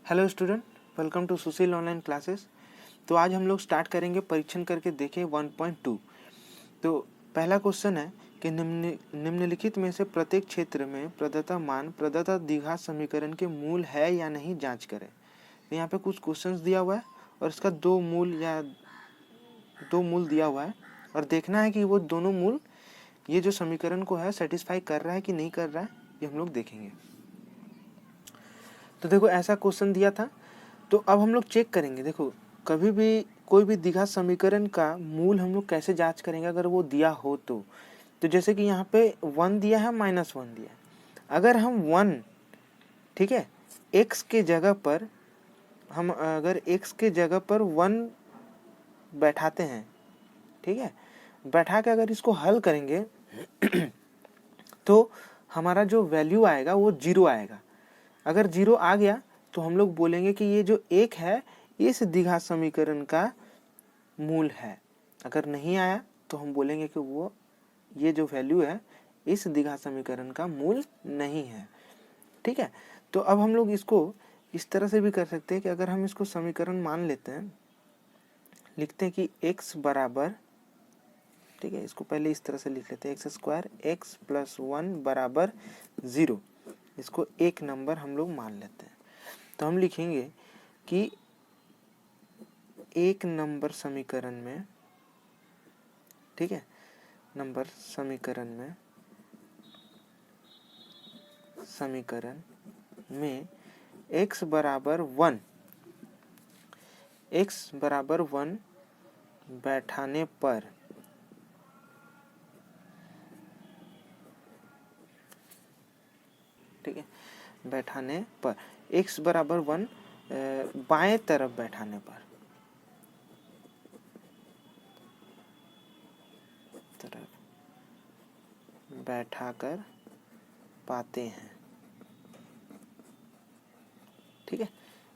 Hello student, welcome to Sushil online classes. तो आज हम लोग स्टार्ट करेंगे परीक्षण करके देखें 1.2। तो पहला क्वेश्चन है कि निम्नलिखित में से प्रत्येक क्षेत्र में प्रदत्त मान प्रदत्त द्विघात समीकरण के मूल है या नहीं जांच करें। तो यहाँ पे कुछ क्वेश्चंस दिया हुआ है और इसका दो मूल दिया हुआ है और देखना है कि वो दोनों मूल ये जो समीकरण को है सेटिस्फाई कर रहा है कि नहीं कर रहा है, ये हम लोग देखेंगे। तो देखो ऐसा क्वेश्चन दिया था, तो अब हम लोग चेक करेंगे। देखो कभी भी कोई भी द्विघात समीकरण का मूल हम लोग कैसे जांच करेंगे अगर वो दिया हो तो जैसे कि यहाँ पे 1 दिया है, -1 दिया है। अगर हम 1 ठीक है x के जगह पर हम अगर x के जगह पर 1 बैठाते हैं, ठीक है, बैठा के अगर इसको हल करेंगे तो हमारा जो वैल्यू आएगा वो 0 आएगा। अगर 0 आ गया तो हम लोग बोलेंगे कि ये जो 1 है इस द्विघात समीकरण का मूल है। अगर नहीं आया तो हम बोलेंगे कि वो ये जो वैल्यू है इस द्विघात समीकरण का मूल नहीं है। ठीक है, तो अब हम लोग इसको इस तरह से भी कर सकते हैं कि अगर हम इसको समीकरण मान लेते हैं, लिखते हैं कि x बराबर, ठीक है, इसको पहले इस तरह से लिख लेते हैं x² x + 1 बराबर 0। इसको एक नंबर हम लोग मान लेते हैं। तो हम लिखेंगे कि एक नंबर समीकरण में, ठीक है, नंबर समीकरण में x बराबर 1 बैठाने पर ठीक है, बैठाने पर x बराबर 1 बाएं तरफ बैठाने पर बैठाकर पाते हैं। ठीक है,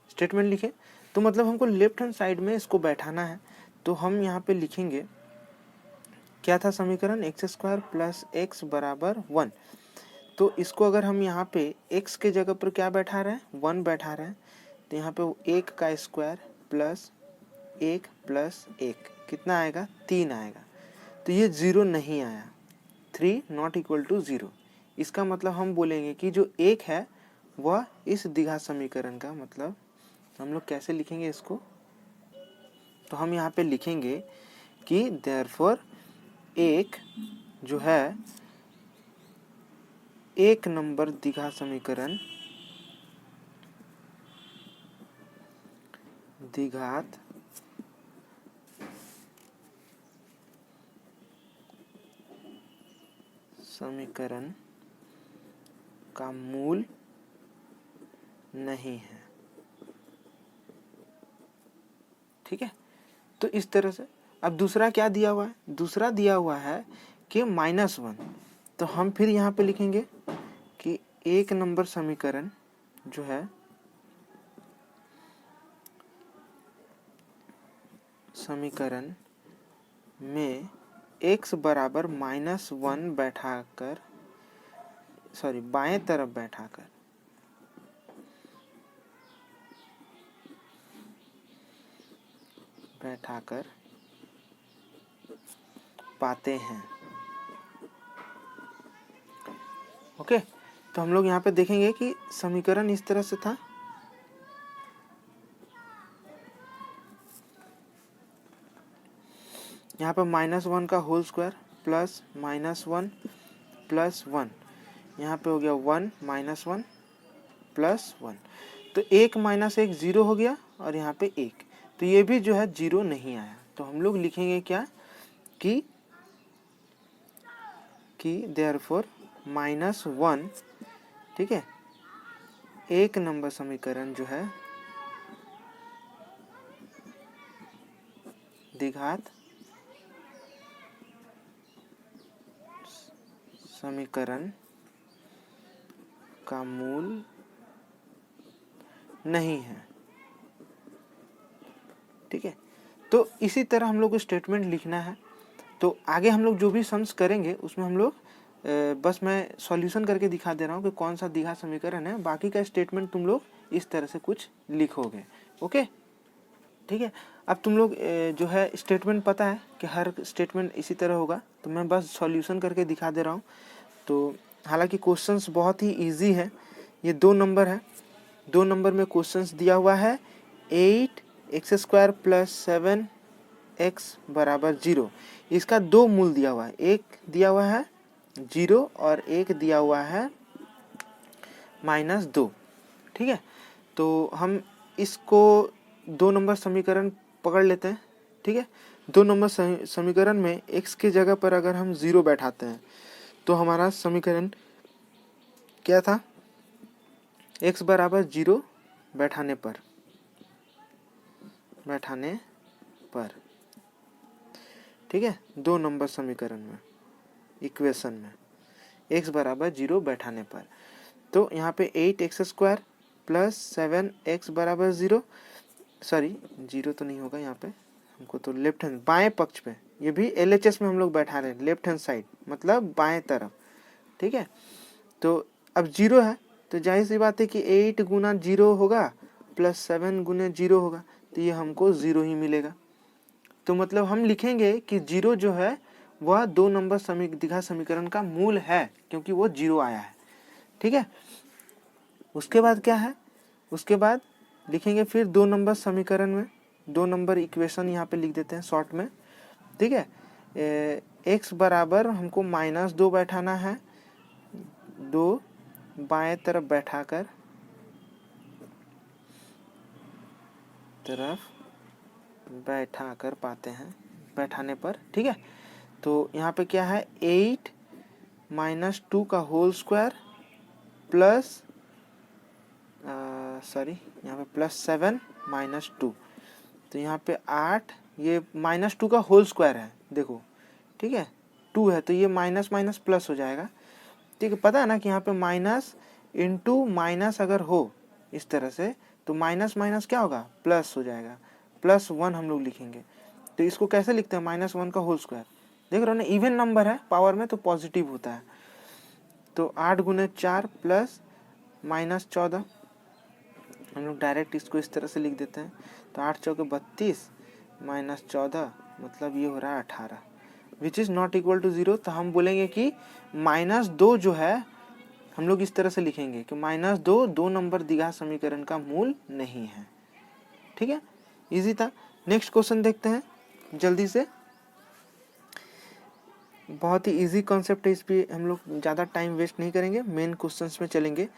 स्टेटमेंट लिखे तो मतलब हमको लेफ्ट हैंड साइड में इसको बैठाना है। तो हम यहाँ पे लिखेंगे क्या था समीकरण, x² + x बराबर 1। तो इसको अगर हम यहाँ पे x के जगह पर क्या बैठा रहे हैं, 1 बैठा रहे हैं, तो यहाँ पे 1 का स्क्वायर प्लस 1 + 1 कितना आएगा, 3 आएगा। तो ये 0 नहीं आया, 3 ≠ 0। इसका मतलब हम बोलेंगे कि जो 1 है वह इस द्विघात समीकरण का, मतलब हम लोग कैसे लिखेंगे इसको, तो हम यहाँ पे लिखेंगे कि देयरफॉर 1 जो है एक नंबर द्विघात समीकरण का मूल नहीं है। ठीक है, तो इस तरह से। अब दूसरा क्या दिया हुआ है, दूसरा दिया हुआ है कि -1। तो हम फिर यहाँ पे लिखेंगे कि एक नंबर समीकरण जो है समीकरण में x बराबर -1 बैठाकर, सॉरी बाएं तरफ बैठाकर पाते हैं। ओके, तो हम लोग यहाँ पे देखेंगे कि समीकरण इस तरह से था। यहाँ पे -1 का होल स्क्वायर प्लस -1 + 1, यहाँ पे हो गया 1 -1 + 1। तो 1 - 1 0 हो गया और यहाँ पे 1, तो ये भी जो है 0 नहीं आया। तो हम लोग लिखेंगे क्या कि देयरफॉर -1, ठीक है, एक नंबर समीकरण जो है द्विघात समीकरण का मूल नहीं है। ठीक है, तो इसी तरह हम लोग को स्टेटमेंट लिखना है। तो आगे हम लोग जो भी सम्स करेंगे उसमें हम लोग बस मैं सॉल्यूशन करके दिखा दे रहा हूँ कि कौन सा द्विघात समीकरण है। बाकी का स्टेटमेंट तुम लोग इस तरह से कुछ लिखोगे। ओके, ठीक है। अब तुम लोग जो है स्टेटमेंट पता है कि हर स्टेटमेंट इसी तरह होगा, तो मैं बस सॉल्यूशन करके दिखा दे रहा हूँ। तो हालांकि क्वेश्चंस बहुत ही इजी है। ये 2 नंबर है, 2 नंबर में क्वेश्चंस दिया हुआ है 8x² + 7x = 0। इसका 2 मूल दिया हुआ है, एक दिया हुआ है 0 और एक दिया हुआ है -2। ठीक है, तो हम इसको 2 नंबर समीकरण पकड़ लेते हैं। ठीक है, 2 नंबर समीकरण में x के जगह पर अगर हम 0 बैठाते हैं तो हमारा समीकरण क्या था, x = 0 बैठाने पर। ठीक है, 2 नंबर समीकरण में, इक्वेशन में x = 0 बैठाने पर। तो यहाँ पे 8x² + 7x = 0, सॉरी 0 तो नहीं होगा यहाँ पे, हमको तो लेफ्ट हैंड बाएं पक्ष पे, ये भी LHS में हम लोग बैठा रहे हैं, लेफ्ट हैंड साइड मतलब बाएं तरफ। ठीक है, तो अब 0 है तो जाहिर सी बात है कि 8 गुना 0 होगा + 7 गुने 0 होगा, तो ये हमको 0 ही मिलेगा। तो मतलब हम लिखेंगे कि 0 जो है वह 2 नंबर द्विघात समीकरण का मूल है, क्योंकि वो 0 आया है। ठीक है, उसके बाद क्या है, उसके बाद लिखेंगे फिर 2 नंबर समीकरण में 2 नंबर इक्वेशन यहाँ पे लिख देते हैं शॉर्ट में। ठीक है, x बराबर हमको -2 बैठाना है, 2 बाएं तरफ बैठाकर पाते हैं, बैठाने पर। ठीक है, तो यहाँ पे क्या है 8 - 2 का होल स्क्वायर प्लस यहाँ पे +7 - 2, तो यहाँ पे 8, ये -2 का होल स्क्वायर है देखो। ठीक है, 2 है तो ये माइनस माइनस प्लस हो जाएगा। ठीक है, पता है ना कि यहाँ पे माइनस इंटू माइनस अगर हो इस तरह से तो माइनस माइनस क्या होगा, प्लस हो जाएगा, +1 हम लोग लिखेंगे। तो इसको कैसे लिखते हैं, -1 का होल स्क्वायर। देख रहे हो ना, इवन नंबर है पावर में तो पॉजिटिव होता है। तो 8 गुने 4 प्लस -14, हम लोग डायरेक्ट इसको इस तरह से लिख देते हैं। तो 8 चौके 32 -14 मतलब ये हो रहा है 18, which is not equal to 0। तो हम बोलेंगे कि -2 जो है हम लोग इस तरह से लिखेंगे कि -2 2 नंबर द्विघात समीकरण का मूल नहीं है। ठीक है, इजी था। नेक्स्ट क्वेश्चन देखते हैं जल्दी से, बहुत ही इजी कॉन्सेप्ट है, इस पे हम लोग ज़्यादा टाइम वेस्ट नहीं करेंगे, मेन क्वेश्चंस में चलेंगे।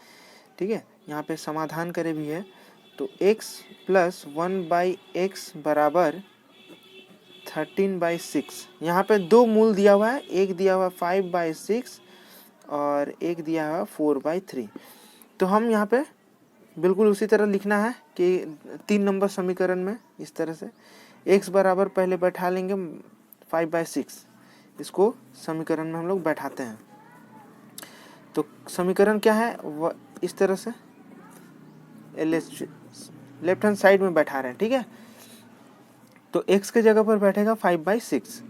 ठीक है, यहाँ पे समाधान करे भी है। तो x + 1/x = 13/6। यहाँ पे 2 मूल दिया हुआ है, एक दिया हुआ 5/6 और एक दिया हुआ 4/3। तो हम यहाँ पे बिल्कुल उसी तरह लिखना है कि 3 नंबर समीकरण में इस तरह से x बराबर पहले बैठा लेंगे 5/6, इसको समीकरण में हम लोग बैठाते हैं। तो समीकरण क्या है, वह इस तरह से लेफ्ट हैंड साइड में बैठा रहे हैं। ठीक है, तो x के जगह पर बैठेगा 5/6,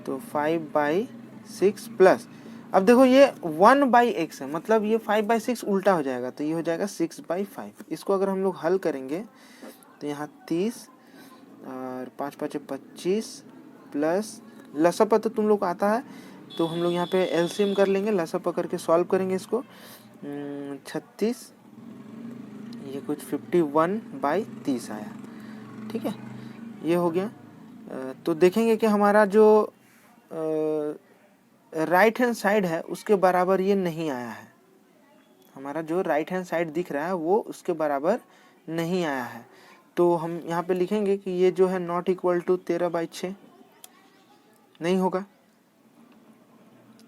तो 5/6 प्लस, अब देखो ये 1/x है, मतलब ये 5/6 उल्टा हो जाएगा, तो ये हो जाएगा 6/5। इसको अगर हम लोग हल करेंगे तो यहाँ 30 और 5 × 5 = 25 प्लस लसापा तो तुम लोग आता है, तो हम लोग यहाँ पे एलसीएम कर लेंगे, लसापा करके सॉल्व करेंगे इसको। 36, ये कुछ 51/30 आया। ठीक है, ये हो गया। तो देखेंगे कि हमारा जो राइट हैंड साइड है उसके बराबर ये नहीं आया है, हमारा जो राइट हैंड साइड दिख रहा है वो उसके बराबर नहीं आया है। तो हम यहाँ पे लिखेंगे कि ये जो है नॉट इक्वल टू 13/6 नहीं होगा।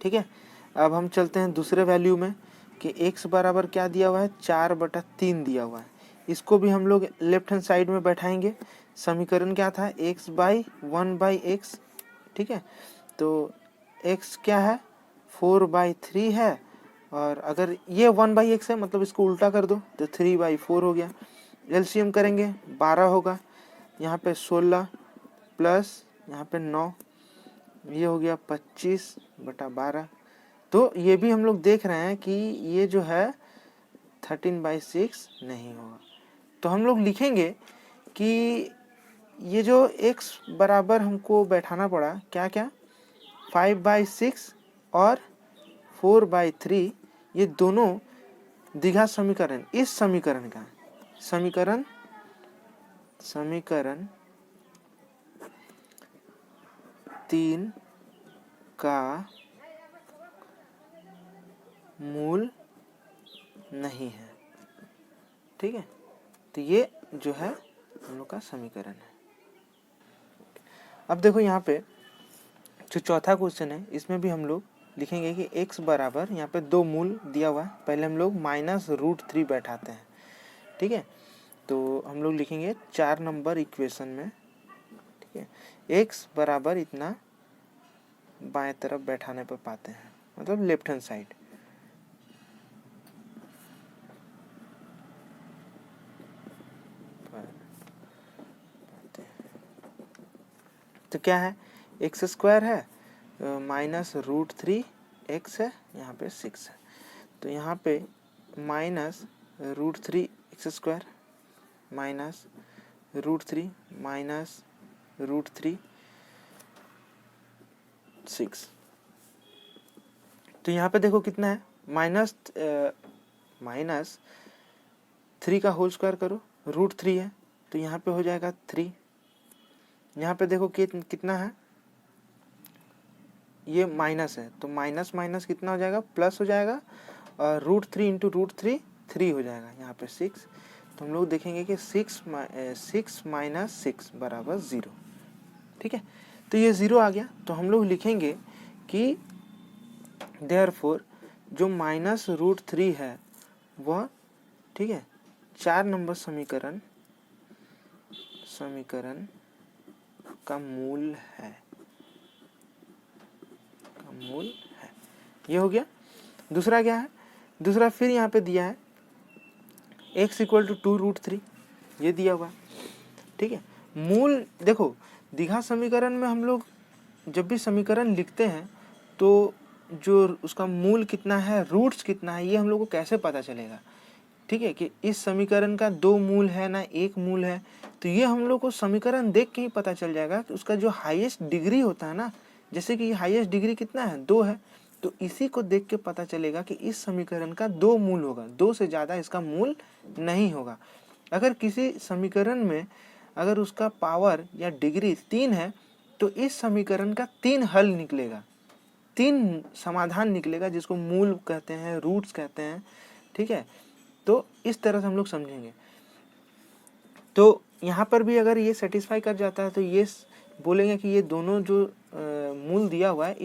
ठीक है, अब हम चलते हैं दूसरे वैल्यू में कि x बराबर क्या दिया हुआ है, 4/3 दिया हुआ है। इसको भी हम लोग लेफ्ट हैंड साइड में बैठाएंगे। समीकरण क्या था, x / 1/x। ठीक है, तो x क्या है 4/3 है, और अगर ये 1/x है मतलब इसको उल्टा कर दो तो 3/4 हो गया। एलसीएम करेंगे 12 होगा, यहाँ पे 16 प्लस यहाँ पे 9, ये हो गया 25/12, तो ये भी हम लोग देख रहे हैं कि ये जो है 13/6 नहीं होगा। तो हम लोग लिखेंगे कि ये जो x बराबर हमको बैठाना पड़ा क्या क्या 5/6 और 4/3, ये दोनों द्विघात समीकरण, इस समीकरण का समीकरण 3 का मूल नहीं है। ठीक है, तो ये जो है हम लोग का समीकरण है। अब देखो यहाँ पे जो चौथा क्वेश्चन है इसमें भी हम लोग लिखेंगे कि x बराबर, यहाँ पे दो मूल दिया हुआ है, पहले हम लोग -√3 बैठाते हैं। ठीक है, तो हम लोग लिखेंगे 4 नंबर इक्वेशन में, ठीक है, x बराबर इतना बाएं तरफ बैठाने पर पाते हैं, मतलब लेफ्ट हैंड साइड। तो क्या है, x² है, -√3 x है, यहाँ पे 6 है, तो यहाँ पे -√3 x² -√3 -√3 6। तो यहाँ पे देखो कितना है, -3 का होल स्क्वायर करो, √3 है, तो यहाँ पे हो जाएगा 3। यहाँ पे देखो कितना है, ये माइनस है, तो माइनस माइनस कितना हो जाएगा, प्लस हो जाएगा, और √3 इंटू √3 3 हो जाएगा, यहाँ पे 6। तो हम लोग देखेंगे कि 6 - 6 बराबर 0। ठीक है, तो ये 0 आ गया, तो हम लोग लिखेंगे कि देयरफॉर जो -√3 है वह, ठीक है, 4 नंबर समीकरण का मूल है, ये हो गया। दूसरा क्या है, दूसरा फिर यहाँ पे दिया है x = 2√3, ये दिया हुआ। ठीक है, मूल देखो द्विघात समीकरण में हम लोग जब भी समीकरण लिखते हैं तो जो उसका मूल कितना है, रूट्स कितना है, ये हम लोग को कैसे पता चलेगा। ठीक है, कि इस समीकरण का 2 मूल है ना 1 मूल है, तो ये हम लोग को समीकरण देख के ही पता चल जाएगा कि उसका जो हाईएस्ट डिग्री होता है ना, जैसे कि हाईएस्ट डिग्री कितना है, 2 है, तो इसी को देख के पता चलेगा कि इस समीकरण का 2 मूल होगा, 2 से ज़्यादा इसका मूल नहीं होगा। अगर किसी समीकरण में अगर उसका पावर या डिग्री 3 है तो इस समीकरण का 3 हल निकलेगा, 3 समाधान निकलेगा, जिसको मूल कहते हैं, रूट्स कहते हैं। ठीक है, तो इस तरह से हम लोग समझेंगे। तो यहाँ पर भी अगर ये सेटिस्फाई कर जाता है तो ये बोलेंगे कि ये दोनों जो मूल दिया हुआ है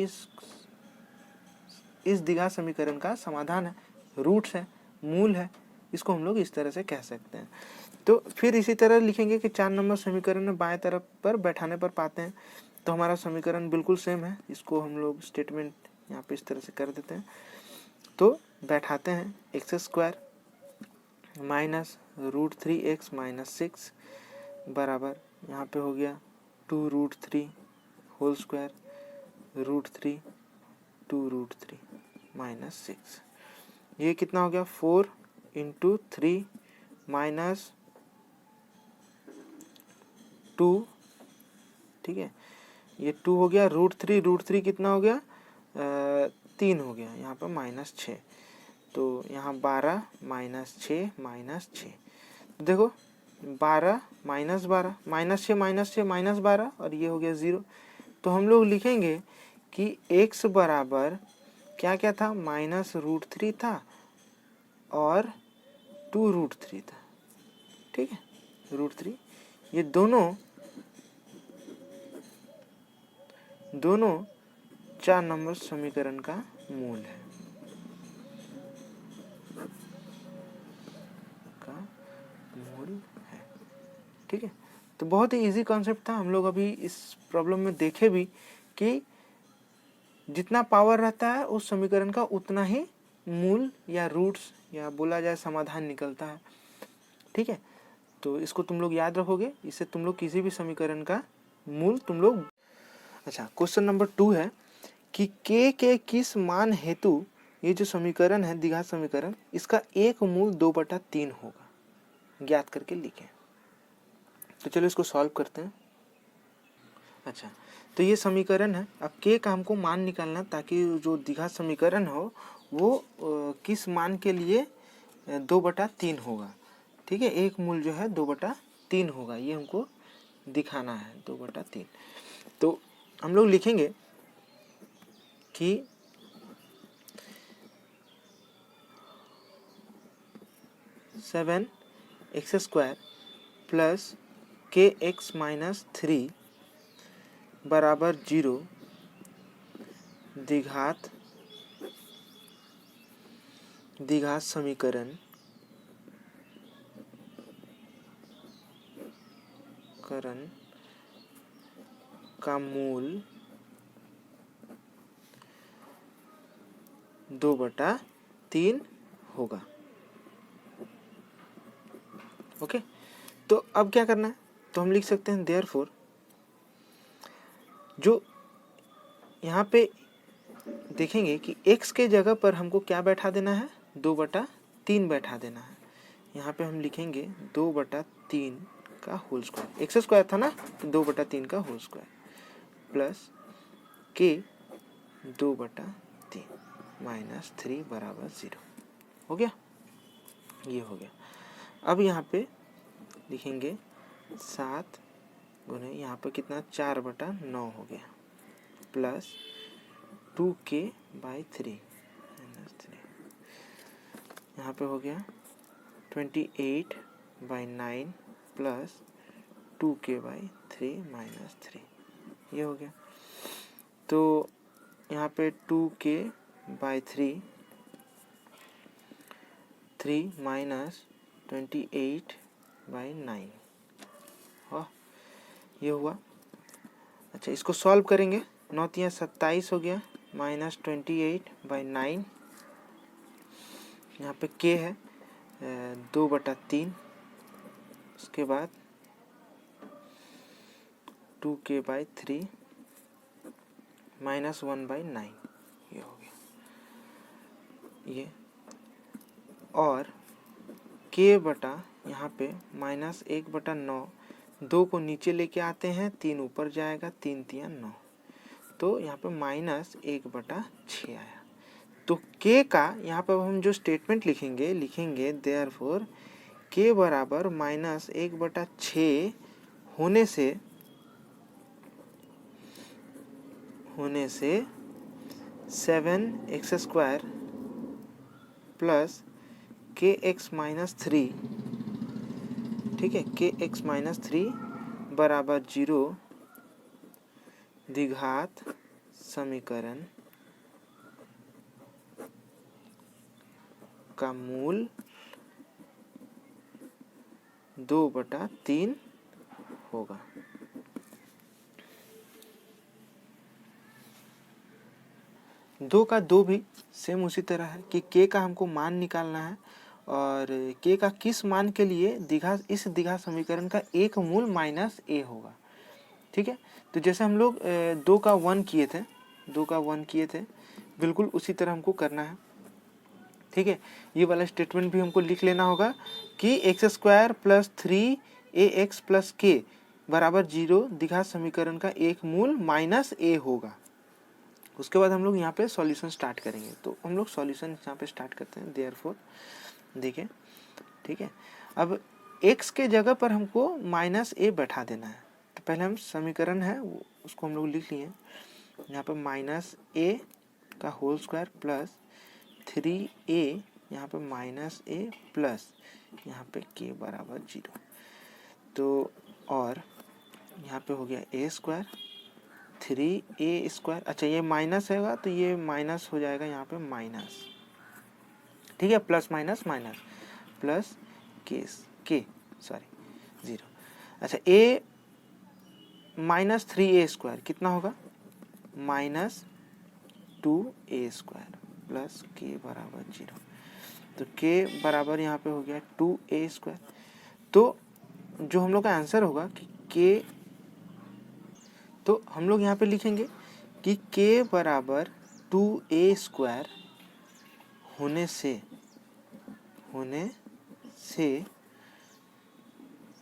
इस द्विघात समीकरण का समाधान है, रूट्स है, मूल है, इसको हम लोग इस तरह से कह सकते हैं। तो फिर इसी तरह लिखेंगे कि 4 नंबर समीकरण में बाएं तरफ पर बैठाने पर पाते हैं, तो हमारा समीकरण बिल्कुल सेम है। इसको हम लोग स्टेटमेंट यहाँ पे इस तरह से कर देते हैं। तो बैठाते हैं x² -√3x - 6 बराबर, यहाँ पे हो गया 2√3 होल स्क्वायर √3 2√3 - 6। ये कितना हो गया, 4 × 3 -2। ठीक है, ये 2 हो गया, √3 कितना हो गया, 3 हो गया, यहाँ पर -6, तो यहाँ 12 - 6 - 6, देखो 12 - 12 -6 - 12, और ये हो गया 0। तो हम लोग लिखेंगे कि x बराबर क्या क्या था, -√3 था और 2√3 था। ठीक है, √3, ये दोनों 4 नंबर समीकरण का मूल है, ठीक है। तो बहुत ही इजी कॉन्सेप्ट था, हम लोग अभी इस प्रॉब्लम में देखे भी कि जितना पावर रहता है उस समीकरण का उतना ही मूल या रूट्स या बोला जाए समाधान निकलता है। ठीक है, तो इसको तुम लोग याद रखोगे, इससे तुम लोग किसी भी समीकरण का मूल तुम लोग। अच्छा, क्वेश्चन नंबर 2 है कि के किस मान हेतु ये जो समीकरण है द्विघात समीकरण, इसका एक मूल 2/3 होगा, ज्ञात करके लिखें। तो चलो इसको सॉल्व करते हैं। अच्छा, तो ये समीकरण है। अब के का हमको मान निकालना, ताकि जो द्विघात समीकरण हो वो किस मान के लिए 2/3 होगा। ठीक है, एक मूल जो है 2/3 होगा, ये हमको दिखाना है 2/3। तो हम लोग लिखेंगे कि 7x² प्लस kx-3 बराबर 0 द्विघात समीकरण का मूल 2/3 होगा। ओके, तो अब क्या करना है, तो हम लिख सकते हैं देयरफॉर, जो यहाँ पे देखेंगे कि x के जगह पर हमको क्या बैठा देना है, 2/3 बैठा देना है। यहाँ पे हम लिखेंगे 2/3 का होल स्क्वायर, एक्स स्क्वायर था ना, तो 2/3 का होल स्क्वायर प्लस के 2/3 माइनस 3 बराबर 0 हो गया, ये हो गया। अब यहाँ पे लिखेंगे 7 गुने यहाँ पे कितना 4/9 हो गया प्लस 2k/3 माइनस 3, यहाँ पे हो गया 28/9 प्लस 2k/3 माइनस 3, ये हो गया। तो यहाँ पे 2k/3 माइनस 28/9 हो, ये हुआ। अच्छा, इसको सॉल्व करेंगे, 9 × 27 हो गया माइनस 28/9, यहाँ पे k है 2/3, उसके बाद 2k/3 माइनस 1/9, ये हो गया ये, और k बटा यहाँ पे माइनस 1/9, 2 को नीचे लेके आते हैं, 3 ऊपर जाएगा, 3 × 3 = 9, तो यहाँ पे माइनस 1/6 आया। तो k का यहाँ पर हम जो स्टेटमेंट लिखेंगे देयरफॉर k बराबर माइनस 1/6 होने से 7x² प्लस kx-3, ठीक है, kx-3 बराबर 0 द्विघात समीकरण का मूल 2/3 होगा। दो का दो भी सेम उसी तरह है कि k का हमको मान निकालना है, और k का किस मान के लिए इस द्विघात समीकरण का एक मूल माइनस a होगा। ठीक है, तो जैसे हम लोग 2 का 1 किए थे, बिल्कुल उसी तरह हमको करना है। ठीक है, ये वाला स्टेटमेंट भी हमको लिख लेना होगा कि x² plus 3ax plus k बराबर 0 द्विघात समीकरण का एक मूल माइनस a होगा। उसके बाद हम लोग यहाँ पे सॉल्यूशन स्टार्ट करेंगे। तो हम लोग सॉल्यूशन यहाँ पे स्टार्ट करते हैं देयरफॉर, देखिए, ठीक है। अब x के जगह पर हमको माइनस a बैठा देना है। तो पहले हम समीकरण है उसको हम लोग लिख लिए, यहाँ पे माइनस a का होल स्क्वायर प्लस 3a, यहाँ पे माइनस a प्लस यहाँ पे k बराबर 0। तो और यहाँ पे हो गया a² 3a², अच्छा ये माइनस होगा तो ये माइनस हो जाएगा यहाँ पे माइनस, ठीक है, plus minus minus plus k 0। अच्छा a माइनस 3a² कितना होगा, माइनस 2a² प्लस k बराबर 0। तो k बराबर यहाँ पे हो गया 2a²। तो जो हम लोग का आंसर होगा कि k, तो हम लोग यहाँ पे लिखेंगे कि k बराबर 2a² होने से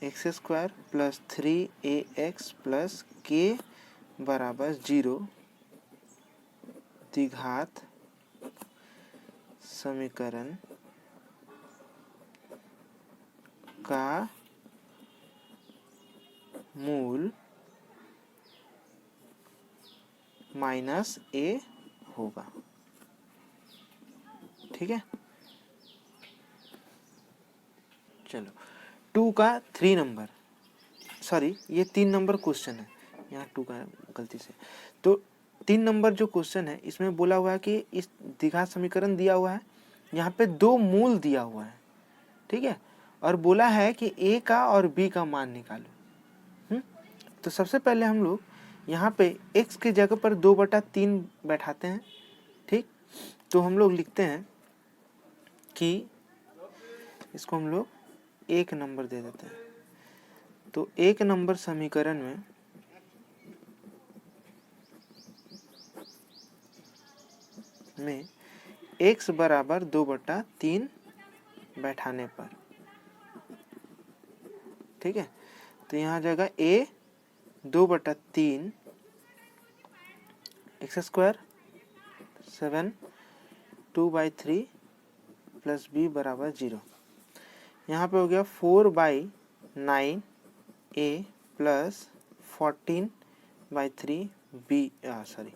x² plus 3ax plus k बराबर 0 द्विघात समीकरण का मूल -a होगा। ठीक है, चलो 2 का 3 नंबर, सॉरी ये 3 नंबर क्वेश्चन है, यहाँ 2 का गलती से। तो 3 नंबर जो क्वेश्चन है इसमें बोला हुआ है कि इस द्विघात समीकरण दिया हुआ है, यहाँ पे 2 मूल दिया हुआ है। ठीक है, और बोला है कि a का और b का मान निकालो। तो सबसे पहले हम लोग यहाँ पे x की जगह पर 2/3 बैठाते हैं। ठीक, तो हम लोग लिखते हैं कि इसको हम लोग 1 नंबर दे देते हैं। तो 1 नंबर समीकरण में x बराबर 2/3 बैठाने पर, ठीक है, तो यहाँ जाएगा a 2/3 x² 7 2/3 प्लस b बराबर 0। यहाँ पे हो गया 4/9 a प्लस 14/3 b, सॉरी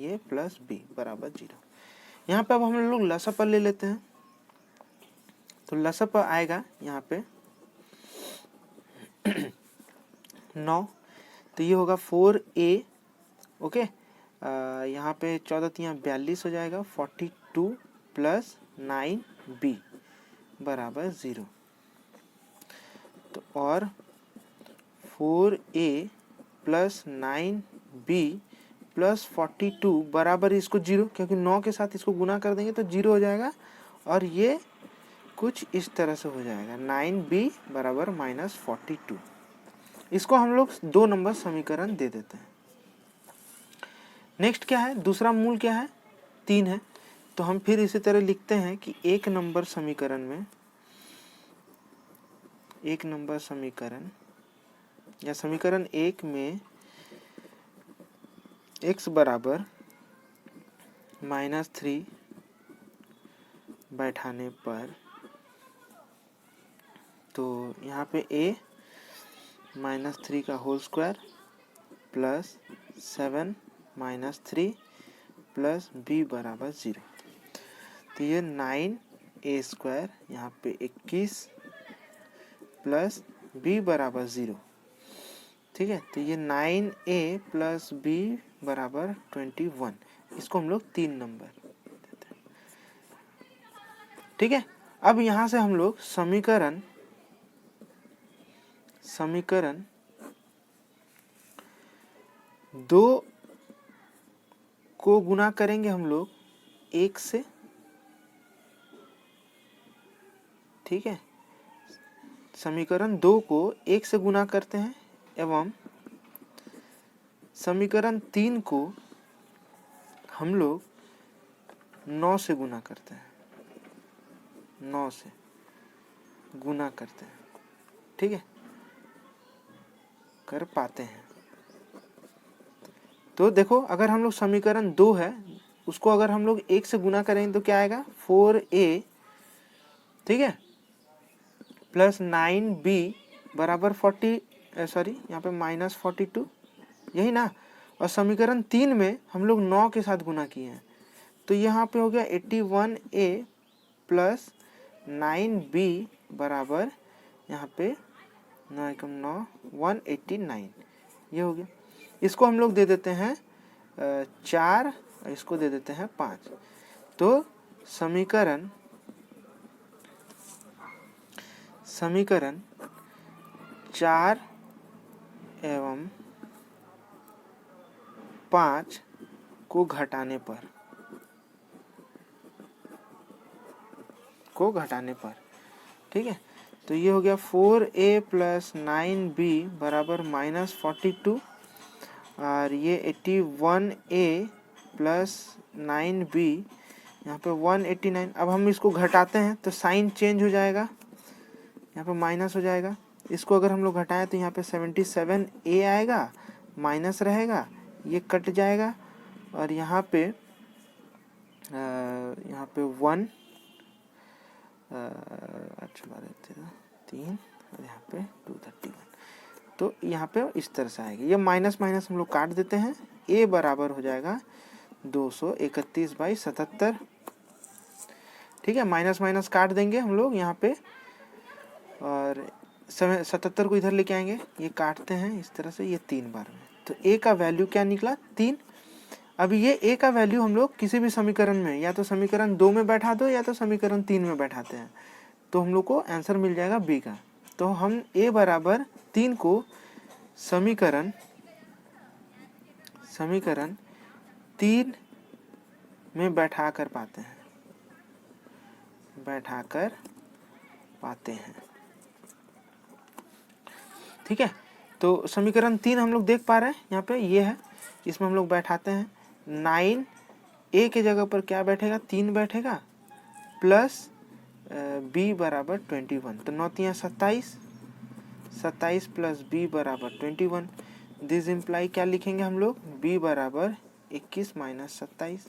ये प्लस b बराबर 0। यहाँ पे अब हम लोग लसापा ले लेते हैं। तो लसापा आएगा यहाँ पे 9, तो ये होगा 4a। ओके, यहाँ पे 14×3 = 42 हो जाएगा, 42 प्लस 9b बराबर 0। तो और 4a प्लस 9b प्लस 42 बराबर इसको 0, क्योंकि 9 के साथ इसको गुना कर देंगे तो 0 हो जाएगा, और ये कुछ इस तरह से हो जाएगा 9b बराबर -42। इसको हम लोग 2 नंबर समीकरण दे देते हैं। नेक्स्ट क्या है, दूसरा मूल क्या है, 3 है। तो हम फिर इसी तरह लिखते हैं कि 1 नंबर समीकरण में, 1 नंबर समीकरण या समीकरण 1 में x बराबर -3 बैठाने पर, तो यहाँ पे a -3 का whole square plus 7 -3 plus b बराबर 0। तो ये 9a² यहाँ पे 21 प्लस b बराबर 0। ठीक है, तो ये 9a प्लस b बराबर 21, इसको हम लोग 3 नंबर देते हैं। ठीक है, अब यहाँ से हम लोग समीकरण 2 को गुना करेंगे हम लोग 1 से। ठीक है, समीकरण 2 को 1 से गुना करते हैं, एवं समीकरण 3 को हम लोग 9 से गुना करते हैं, 9 से गुना करते हैं। ठीक है, कर पाते हैं। तो देखो, अगर हम लोग समीकरण 2 है उसको अगर हम लोग 1 से गुना करेंगे तो क्या आएगा, 4a, ठीक है, प्लस 9b बराबर 40, सॉरी यहाँ पे -42, यही ना। और समीकरण 3 में हम लोग 9 के साथ गुना किए हैं, तो यहाँ पे हो गया 81a प्लस 9b बराबर, यहाँ पे 9 × 9 189, ये हो गया। इसको हम लोग दे देते हैं 4, इसको दे देते हैं 5। तो समीकरण 4 एवं 5 को घटाने पर, ठीक है, तो ये हो गया 4a प्लस 9b बराबर -42, और ये 81A प्लस 9B, यहाँ पे 189। अब हम इसको घटाते हैं तो साइन चेंज हो जाएगा, यहाँ पे माइनस हो जाएगा। इसको अगर हम लोग घटाएं तो यहाँ पे 77A आएगा, माइनस रहेगा, ये कट जाएगा, और यहाँ पे 1 3 और यहाँ पे 231। तो यहाँ पे इस तरह से आएगा। ये माइनस माइनस हम लोग काट देते हैं, a बराबर हो जाएगा 231/77। ठीक है, माइनस माइनस काट देंगे हम लोग यहाँ पे, और 77 को इधर लेके आएंगे, ये काटते हैं इस तरह से, ये 3 बार में। तो a का वैल्यू क्या निकला? 3। अभी ये a का वैल्यू हम लोग किसी भी समीकरण में, या तो समीकरण 2 में बैठा दो या तो समीकरण 3 में बैठाते हैं, तो हम लोग को आंसर मिल जाएगा b का। तो हम a बराबर 3 को समीकरण 3 में बैठा कर पाते हैं। ठीक है, तो समीकरण 3 हम लोग देख पा रहे हैं, यहाँ पे ये है, इसमें हम लोग बैठाते हैं। 9a के जगह पर क्या बैठेगा? 3 बैठेगा, प्लस b बराबर 21। तो 9 3 27, 27 प्लस b बराबर 21। दिस इम्प्लाई क्या लिखेंगे हम लोग? b बराबर 21 माइनस 27,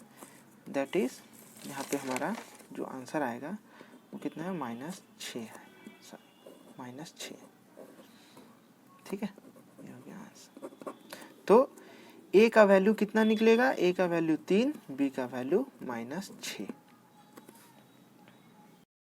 दैट इज यहाँ पे हमारा जो आंसर आएगा वो कितना है? -6 है, -6। ठीक है, ये हो गया आंसर। तो a का वैल्यू कितना निकलेगा? a का वैल्यू 3, b का वैल्यू -6।